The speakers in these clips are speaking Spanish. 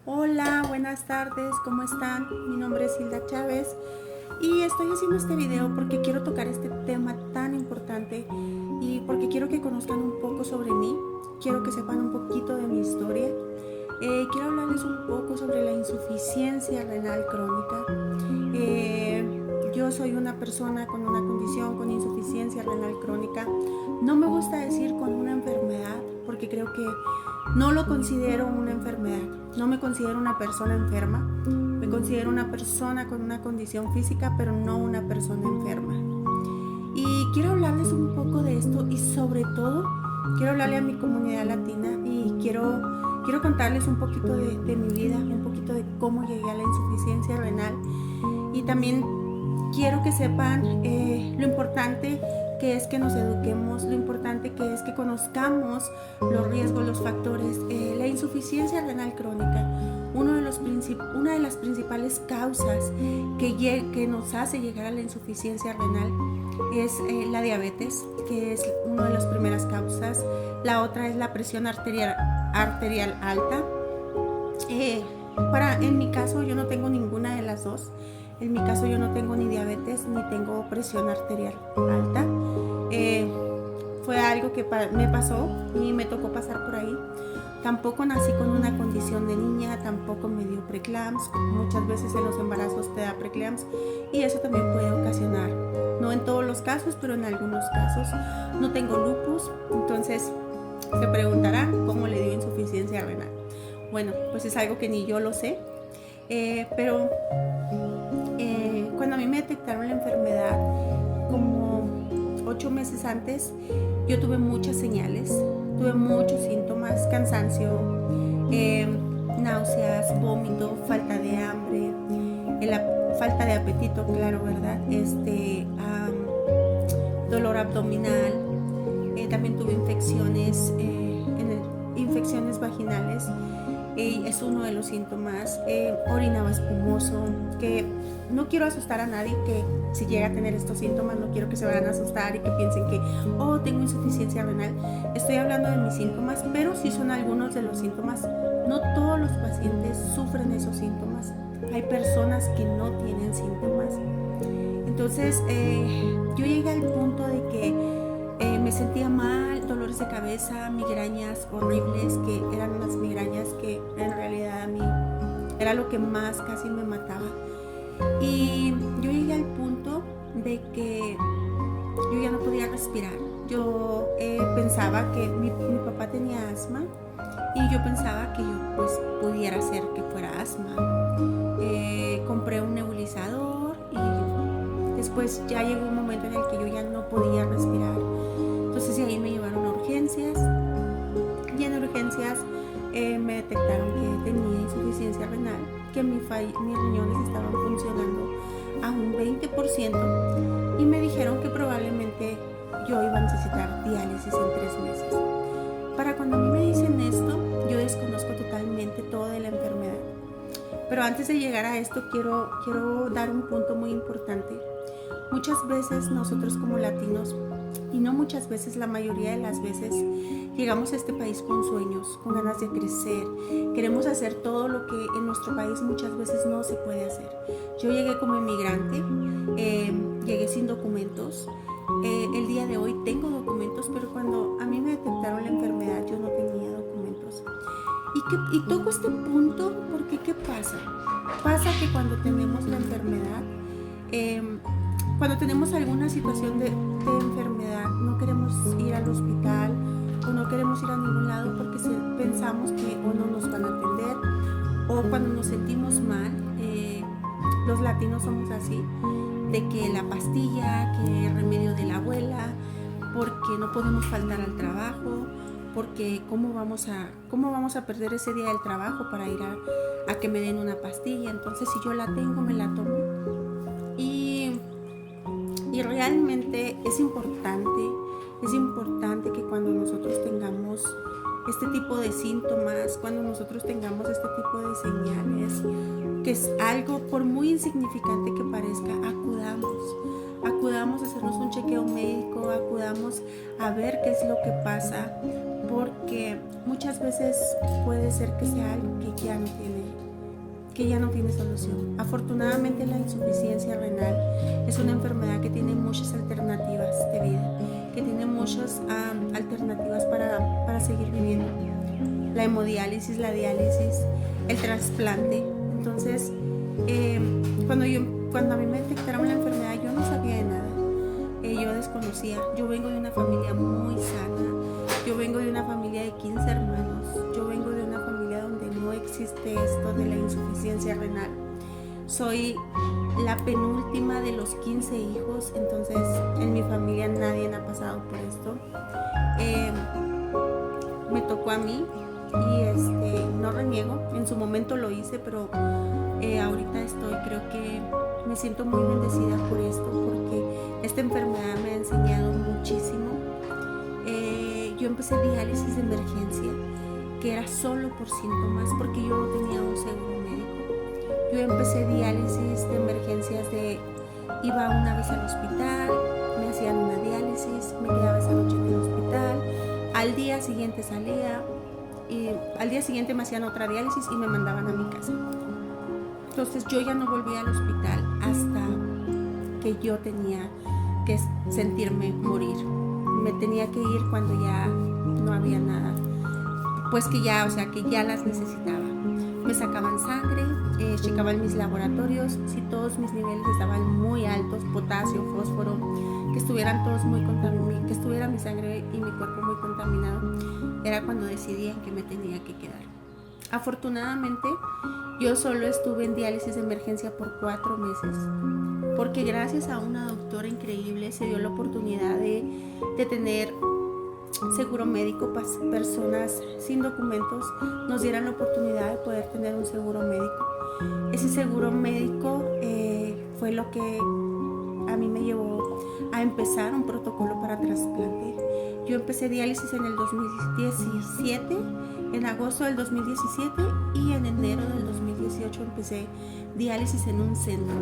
Hola, buenas tardes, ¿cómo están? Mi nombre es Hilda Chávez y estoy haciendo este video porque quiero tocar este tema tan importante y porque quiero que conozcan un poco sobre mí, quiero que sepan un poquito de mi historia. Quiero hablarles un poco sobre la insuficiencia renal crónica. Yo soy una persona con una condición con insuficiencia renal crónica. No me gusta decir con una enfermedad porque creo que no lo considero una enfermedad. No me considero una persona enferma. Me considero una persona con una condición física, pero no una persona enferma. Y quiero hablarles un poco de esto y sobre todo quiero hablarle a mi comunidad latina y quiero contarles un poquito de mi vida, un poquito de cómo llegué a la insuficiencia renal y también quiero que sepan lo importante que es que nos eduquemos, lo importante que es que conozcamos los riesgos, los factores. La insuficiencia renal crónica, una de las principales causas que nos hace llegar a la insuficiencia renal es la diabetes, que es una de las primeras causas. La otra es la presión arterial alta. En mi caso yo no tengo ninguna de las dos. En mi caso yo no tengo ni diabetes ni tengo presión arterial alta. Fue algo que me pasó y me tocó pasar por ahí. Tampoco nací con una condición de niña, tampoco me dio preeclamps. Muchas veces en los embarazos te da preeclamps y eso también puede ocasionar, no en todos los casos, pero en algunos casos. No tengo lupus, entonces se preguntarán cómo le dio insuficiencia renal. Bueno, pues es algo que ni yo lo sé, pero cuando a mí me detectaron la enfermedad, como 8 meses antes, yo tuve muchas señales, tuve muchos síntomas: cansancio, náuseas, vómito, falta de hambre, falta de apetito, claro, ¿verdad? Dolor abdominal, también tuve infecciones vaginales. Es uno de los síntomas. Orinaba espumoso, que no quiero asustar a nadie que si llega a tener estos síntomas, no quiero que se vayan a asustar y que piensen que tengo insuficiencia renal. Estoy hablando de mis síntomas, pero sí son algunos de los síntomas. No todos los pacientes sufren esos síntomas, hay personas que no tienen síntomas. Entonces yo llegué al punto de que me sentía mal, dolores de cabeza, migrañas horribles, que eran unas migrañas que en realidad a mí era lo que más casi me mataba. Y yo llegué al punto de que yo ya no podía respirar. Yo pensaba que mi papá tenía asma y yo pensaba que yo pues pudiera ser que fuera asma. Compré un nebulizador y después ya llegó un momento en el que yo ya no podía respirar. Entonces de ahí me llevaron a urgencias y en urgencias me detectaron que tenía insuficiencia renal, que mis riñones estaban funcionando a un 20% y me dijeron que probablemente yo iba a necesitar diálisis en 3 meses. Para cuando a mí me dicen esto, yo desconozco totalmente todo de la enfermedad. Pero antes de llegar a esto quiero dar un punto muy importante. Muchas veces nosotros como latinos, y no muchas veces, la mayoría de las veces, llegamos a este país con sueños, con ganas de crecer. Queremos hacer todo lo que en nuestro país muchas veces no se puede hacer. Yo llegué como inmigrante, llegué sin documentos. El día de hoy tengo documentos, pero cuando a mí me detectaron la enfermedad yo no tenía documentos. Y toco este punto porque ¿qué pasa? Pasa que cuando tenemos la enfermedad, cuando tenemos alguna situación de enfermedad, no queremos ir al hospital o no queremos ir a ningún lado porque pensamos que o no nos van a atender, o cuando nos sentimos mal, los latinos somos así, de que la pastilla, que el remedio de la abuela, porque no podemos faltar al trabajo, porque ¿cómo vamos a perder ese día del trabajo para ir a que me den una pastilla? Entonces si yo la tengo, me la tomo. Y realmente es importante que cuando nosotros tengamos este tipo de síntomas, cuando nosotros tengamos este tipo de señales, que es algo por muy insignificante que parezca, acudamos a hacernos un chequeo médico, acudamos a ver qué es lo que pasa, porque muchas veces puede ser que sea algo que ya no tiene solución. Afortunadamente la insuficiencia renal es una enfermedad que tiene muchas alternativas de vida, que tiene muchas alternativas para seguir viviendo. La hemodiálisis, la diálisis, el trasplante. Entonces, cuando a mí me detectaron la enfermedad, yo no sabía de nada. Yo desconocía. Yo vengo de una familia muy sana. Yo vengo de una familia de 15 hermanos. Yo vengo de una familia donde no existe esto de la insuficiencia renal. Soy la penúltima de los 15 hijos, entonces en mi familia nadie ha pasado por esto. Me tocó a mí y no reniego. En su momento lo hice, pero ahorita creo que me siento muy bendecida por esto, porque esta enfermedad me ha enseñado muchísimo. Yo empecé diálisis de emergencia, que era solo por síntomas, porque yo no tenía un seguro médico. Yo empecé diálisis de emergencias iba una vez al hospital, me hacían una diálisis, me quedaba esa noche en el hospital, al día siguiente salía, y al día siguiente me hacían otra diálisis y me mandaban a mi casa. Entonces yo ya no volví al hospital hasta que yo tenía que sentirme morir. Me tenía que ir cuando ya no había nada, pues que ya las necesitaba. Me sacaban sangre, checaban mis laboratorios, si todos mis niveles estaban muy altos, potasio, fósforo, que estuvieran todos muy contaminados, que estuviera mi sangre y mi cuerpo muy contaminado, era cuando decidían que me tenía que quedar. Afortunadamente, yo solo estuve en diálisis de emergencia por 4 meses, porque gracias a una doctora increíble se dio la oportunidad de tener seguro médico. Personas sin documentos nos dieran la oportunidad de poder tener un seguro médico. Ese seguro médico fue lo que a mí me llevó a empezar un protocolo para trasplante. Yo empecé diálisis en el 2017, en agosto del 2017, y en enero del 2018 empecé diálisis en un centro.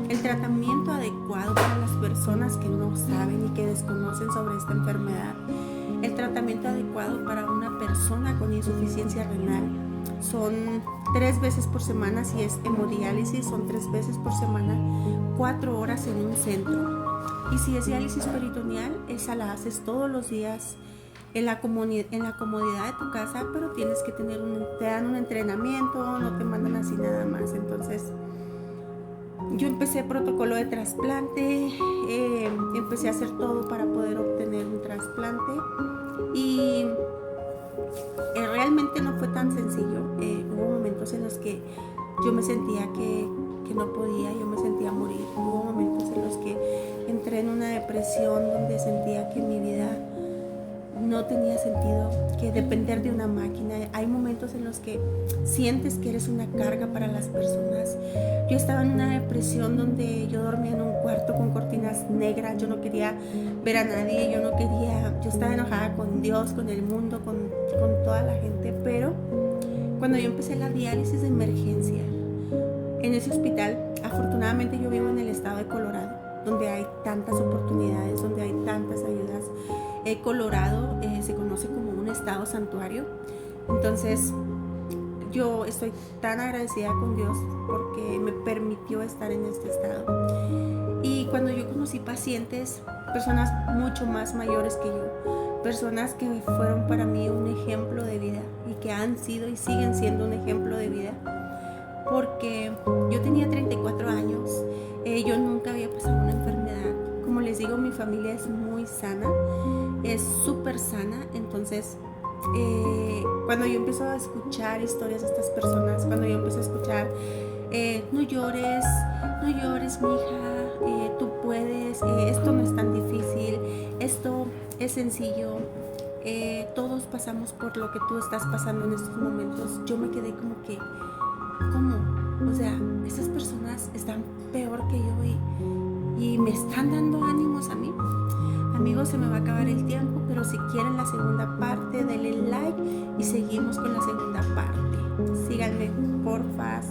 El tratamiento adecuado para las personas que no saben y que desconocen sobre esta enfermedad, el tratamiento adecuado para una persona con insuficiencia renal son 3 veces por semana. Si es hemodiálisis, son 3 veces por semana, 4 horas en un centro. Y si es diálisis peritoneal, esa la haces todos los días en la comodidad de tu casa, pero tienes que te dan un entrenamiento, no te mandan así nada más. Entonces, yo empecé protocolo de trasplante, empecé a hacer todo para poder obtener un trasplante, y realmente no fue tan sencillo. Hubo momentos en los que yo me sentía que no podía, yo me sentía morir. Hubo momentos en los que entré en una depresión donde sentía que mi vida no tenía sentido, que depender de una máquina. Hay momentos en los que sientes que eres una carga para las personas. Yo estaba en una depresión donde yo dormía en un cuarto con cortinas negras, yo no quería ver a nadie, yo estaba enojada con Dios, con el mundo, con toda la gente. Pero cuando yo empecé la diálisis de emergencia en ese hospital, afortunadamente yo vivo en el estado de Colorado, donde hay tantas oportunidades, donde hay tantas ayudas. Colorado se conoce como un estado santuario. Entonces yo estoy tan agradecida con Dios porque me permitió estar en este estado. Y cuando yo conocí pacientes, personas mucho más mayores que yo, personas que fueron para mí un ejemplo de vida y que han sido y siguen siendo un ejemplo de vida, porque yo tenía 34 años, yo nunca había pasado una enfermedad. Como les digo, mi familia es muy sana, es súper sana. Entonces, cuando yo empiezo a escuchar historias de estas personas, cuando yo empiezo a escuchar, no llores, mija, tú puedes, esto no es tan difícil, esto es sencillo, todos pasamos por lo que tú estás pasando en estos momentos, yo me quedé como que, ¿cómo? O sea, estas personas están peor que yo y me están dando ánimos a mí. Amigos, se me va a acabar el tiempo, pero si quieren la segunda parte, denle like y seguimos con la segunda parte. Síganme, porfa.